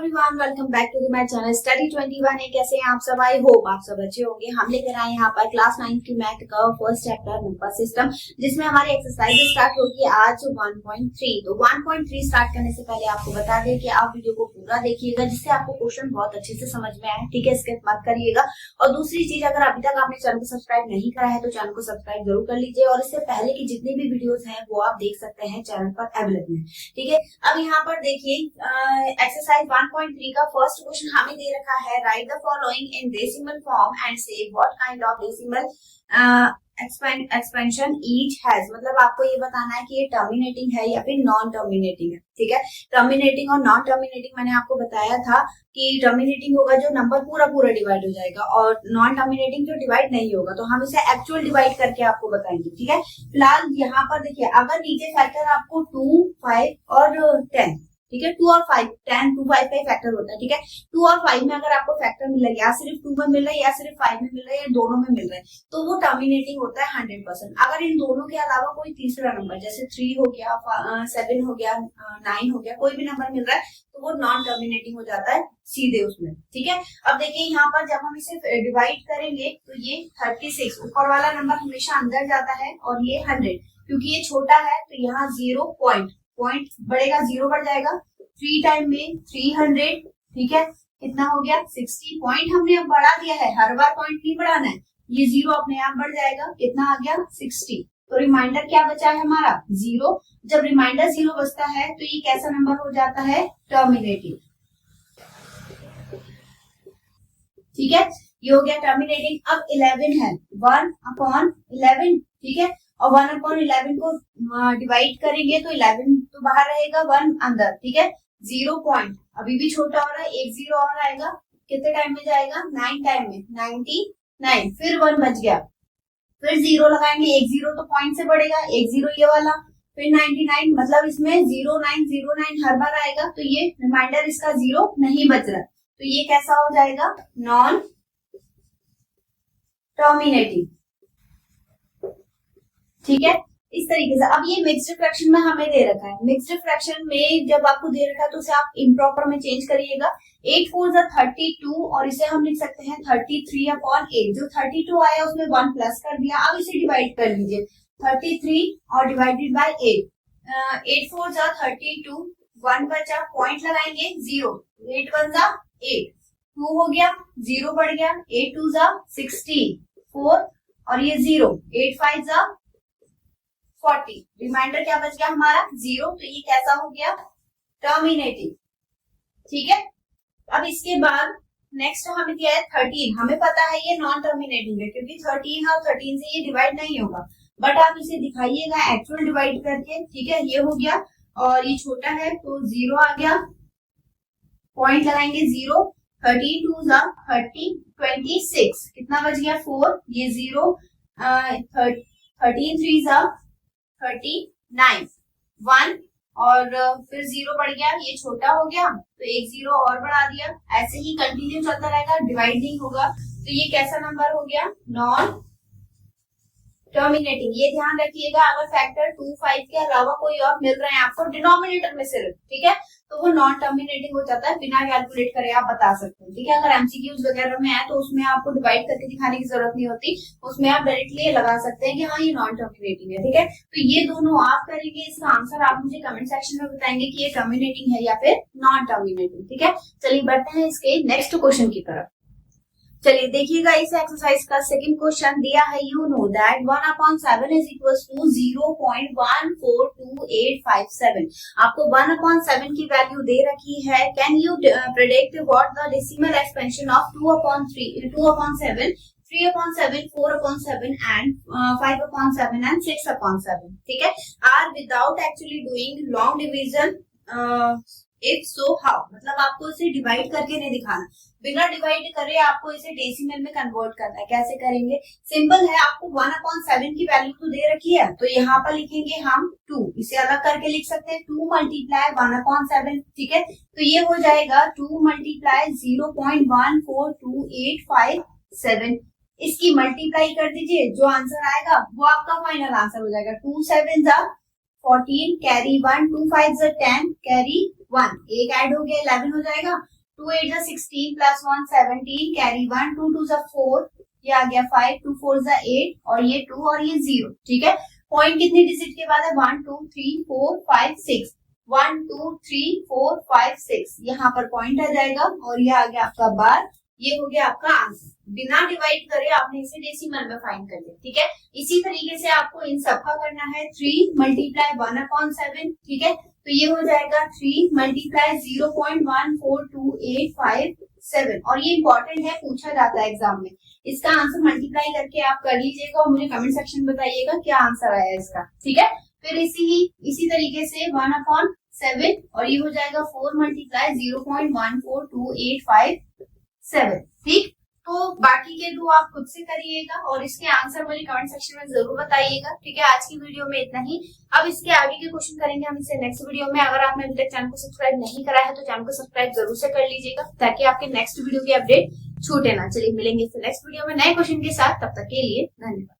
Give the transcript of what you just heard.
Everyone, welcome back to my channel study 21। कैसे हैं आप सब? आई होप आप सब अच्छे होंगे। हम लेकर आए यहाँ पर क्लास 9 की मैथ का फर्स्ट चैप्टर नंबर सिस्टम, जिसमें हमारी एक्सरसाइज स्टार्ट होगी आज 1.3। तो 1.3 स्टार्ट करने से पहले आपको बता दें कि आप वीडियो को पूरा देखिएगा, जिससे आपको क्वेश्चन बहुत अच्छे से समझ में आए। ठीक है, स्किप मत करिएगा। और दूसरी चीज, अगर अभी तक आपने चैनल को सब्सक्राइब नहीं करा है तो चैनल को सब्सक्राइब जरूर कर लीजिए, और इससे पहले की जितनी भी वीडियोस हैं वो आप देख सकते हैं चैनल पर अवेलेबल है। ठीक है, अब यहाँ पर देखिए एक्सरसाइज 1.3 का फर्स्ट क्वेश्चन हमें दे रखा है। Write the following in decimal form and say what kind of decimal expansion each has. मतलब आपको ये बताना है कि ये टर्मिनेटिंग है या फिर नॉन टर्मिनेटिंग है। ठीक है, टर्मिनेटिंग और नॉन टर्मिनेटिंग मैंने आपको बताया था कि टर्मिनेटिंग होगा जो नंबर पूरा पूरा डिवाइड हो जाएगा, और नॉन टर्मिनेटिंग जो डिवाइड नहीं होगा। तो हम इसे एक्चुअल डिवाइड करके आपको बताएंगे। ठीक है, फिलहाल यहाँ पर देखिए, अगर नीचे फैक्टर आपको 2, 5 और 10, ठीक है, 2 और 5, 10, 2, 5 का फैक्टर होता है। ठीक है, 2 और 5 में अगर आपको फैक्टर मिल रहा है, या सिर्फ 2 में मिल रहा है या सिर्फ 5 में मिल रहा है या दोनों में मिल रहा है, तो वो टर्मिनेटिंग होता है 100%। अगर इन दोनों के अलावा कोई तीसरा नंबर जैसे 3 हो गया, 7 हो गया, 9 हो गया, कोई भी नंबर मिल रहा है तो वो नॉन टर्मिनेटिंग हो जाता है सीधे उसमें। ठीक है, अब देखिए यहाँ पर जब हम इसे डिवाइड करेंगे तो ये 36, ऊपर वाला नंबर हमेशा अंदर जाता है, और ये 100 क्योंकि ये छोटा है तो यहाँ 0 पॉइंट बढ़ेगा, 0 बढ़ जाएगा। 3 टाइम में 300, ठीक है, कितना हो गया 60। पॉइंट हमने अब बढ़ा दिया है, हर बार पॉइंट नहीं बढ़ाना है, ये 0 अपने आप बढ़ जाएगा। कितना आ गया 60। तो रिमाइंडर क्या बचा है हमारा 0। जब रिमाइंडर 0 बचता है तो ये कैसा नंबर हो जाता है? टर्मिनेटिंग। ठीक है, ये हो गया टर्मिनेटिंग। अब 11 है, 1/11, ठीक है, और 1/11 को डिवाइड करेंगे तो 11 तो बाहर रहेगा, 1 अंदर। ठीक है, 0 पॉइंट अभी भी छोटा हो रहा है, एक 0 और आएगा, कितने टाइम में जाएगा? 9 टाइम में, 99। फिर 1 बच गया, फिर 0 लगाएंगे, एक 0 तो पॉइंट से बढ़ेगा, एक 0 ये वाला, फिर 99, मतलब इसमें 0909 हर बार आएगा, तो ये रिमाइंडर इसका 0 नहीं बच रहा, तो ये कैसा हो जाएगा? Non terminating. ठीक है, इस तरीके से। अब ये मिक्स्ड फ्रैक्शन में हमें दे रखा है। मिक्स्ड फ्रैक्शन में जब आपको दे रखा है तो उसे आप इम्प्रॉपर में चेंज करिएगा। 8 4 32, और इसे हम लिख सकते हैं 33/8। जो 32 आया उसमें 1 प्लस कर दिया। अब इसे डिवाइड कर लीजिए, 33 और डिवाइडेड बाय 8। 8 4 32, 1 बचा, पॉइंट लगाएंगे 0, 8 1 8, 2 हो गया, 0 बढ़ गया, 8 2 16, 4 और ये 0, 8 5 40। रिमाइंडर क्या बच गया हमारा? 0। तो ये कैसा हो गया? टर्मिनेटिंग। ठीक है, अब इसके बाद नेक्स्ट हमें दिया है 13। हमें पता है ये नॉन टर्मिनेटिंग है क्योंकि 13 और 13 से ये डिवाइड नहीं होगा, बट आप इसे दिखाइएगा एक्चुअल डिवाइड करके। ठीक है, ये हो गया, और ये छोटा है तो 0 आ गया, पॉइंट लगाएंगे 0, 13 2 30, 26, कितना बच गया 4, ये 0, 13 3 39, 1 और फिर 0 बढ़ गया, ये छोटा हो गया तो एक 0 और बढ़ा दिया। ऐसे ही कंटिन्यू चलता रहेगा, डिवाइड नहीं होगा। तो ये कैसा नंबर हो गया? Non terminating. ये ध्यान रखिएगा, अगर फैक्टर 2 5 के अलावा कोई और मिल रहे हैं आपको डिनोमिनेटर में सिर्फ, ठीक है, तो वो नॉन टर्मिनेटिंग हो जाता है, बिना कैलकुलेट करे आप बता सकते हैं। ठीक है, अगर एमसीक्यूज वगैरह में है तो उसमें आपको डिवाइड करके दिखाने की जरूरत नहीं होती, उसमें आप डायरेक्टली लगा सकते हैं कि हाँ ये नॉन टर्मिनेटिंग है। ठीक है, तो ये दोनों आप करेंगे, इसका आंसर आप मुझे कमेंट सेक्शन में बताएंगे कि ये टर्मिनेटिंग है या फिर नॉन टर्मिनेटिंग। ठीक है, चलिए बढ़ते हैं इसके नेक्स्ट क्वेश्चन की तरफ। चलिए देखिएगा, इस एक्सरसाइज का सेकंड क्वेश्चन दिया है। You know that 1/7 is equal to 0.142857। आपको 1/7 की वैल्यू दे रखी है। Can you predict what the decimal expansion of 2/7, 3/7, 4/7 and 5/7 and 6/7। ठीक है, or without actually doing long division, if so how. मतलब आपको इसे डिवाइड करके नहीं दिखाना, बिना डिवाइड करे आपको इसे डेसिमल में कन्वर्ट करना है। कैसे करेंगे? सिंपल है, आपको 1/7 की वैल्यू तो दे रखी है, तो यहाँ पर लिखेंगे हम 2, इसे अलग करके लिख सकते हैं 2 मल्टीप्लाई 1/7। ठीक है, तो ये हो जाएगा 2 मल्टीप्लाई 0.142857। इसकी मल्टीप्लाई कर दीजिए, जो आंसर आएगा वो आपका फाइनल आंसर हो जाएगा। 2 7 14 कैरी 1, 2 5 10 कैरी 1, एक ऐड हो गया 11 हो जाएगा, 2 8 16 प्लस 1 17 कैरी 1, 2 2 4, ये आ गया 5, 2 4 8 और ये 2 और ये 0। ठीक है, पॉइंट कितनी डिजिट के बाद है 1 2 3 4 5 6, 1 2 3 4 5 6, यहाँ पर पॉइंट आ जाएगा और ये आ गया आपका बार, ये हो गया आपका आंसर। बिना डिवाइड करे आपने इसे डेसिमल में फाइंड कर लिया। ठीक है, इसी तरीके से आपको इन सब का करना है 3 मल्टीप्लाई 1/7। ठीक है, तो ये हो जाएगा 3 मल्टीप्लाई 0.142857 और ये इंपॉर्टेंट है, पूछा जाता है एग्जाम में। इसका आंसर मल्टीप्लाई करके आप कर लीजिएगा और मुझे कमेंट सेक्शन में बताइएगा क्या आंसर आया इसका। ठीक है, फिर इसी तरीके से 1/7 और ये हो जाएगा 4 मल्टीप्लाई 0.142857। ठीक, तो बाकी के दो आप खुद से करिएगा और इसके आंसर मुझे कमेंट सेक्शन में जरूर बताइएगा। ठीक है, आज की वीडियो में इतना ही। अब इसके आगे के क्वेश्चन करेंगे हम इससे नेक्स्ट वीडियो में। अगर आपने अभी तक चैनल को सब्सक्राइब नहीं करा है तो चैनल को सब्सक्राइब जरूर से कर लीजिएगा ताकि आपके नेक्स्ट वीडियो की अपडेट छूटे ना। चलिए मिलेंगे इससे नेक्स्ट वीडियो में नए क्वेश्चन के साथ, तब तक के लिए धन्यवाद।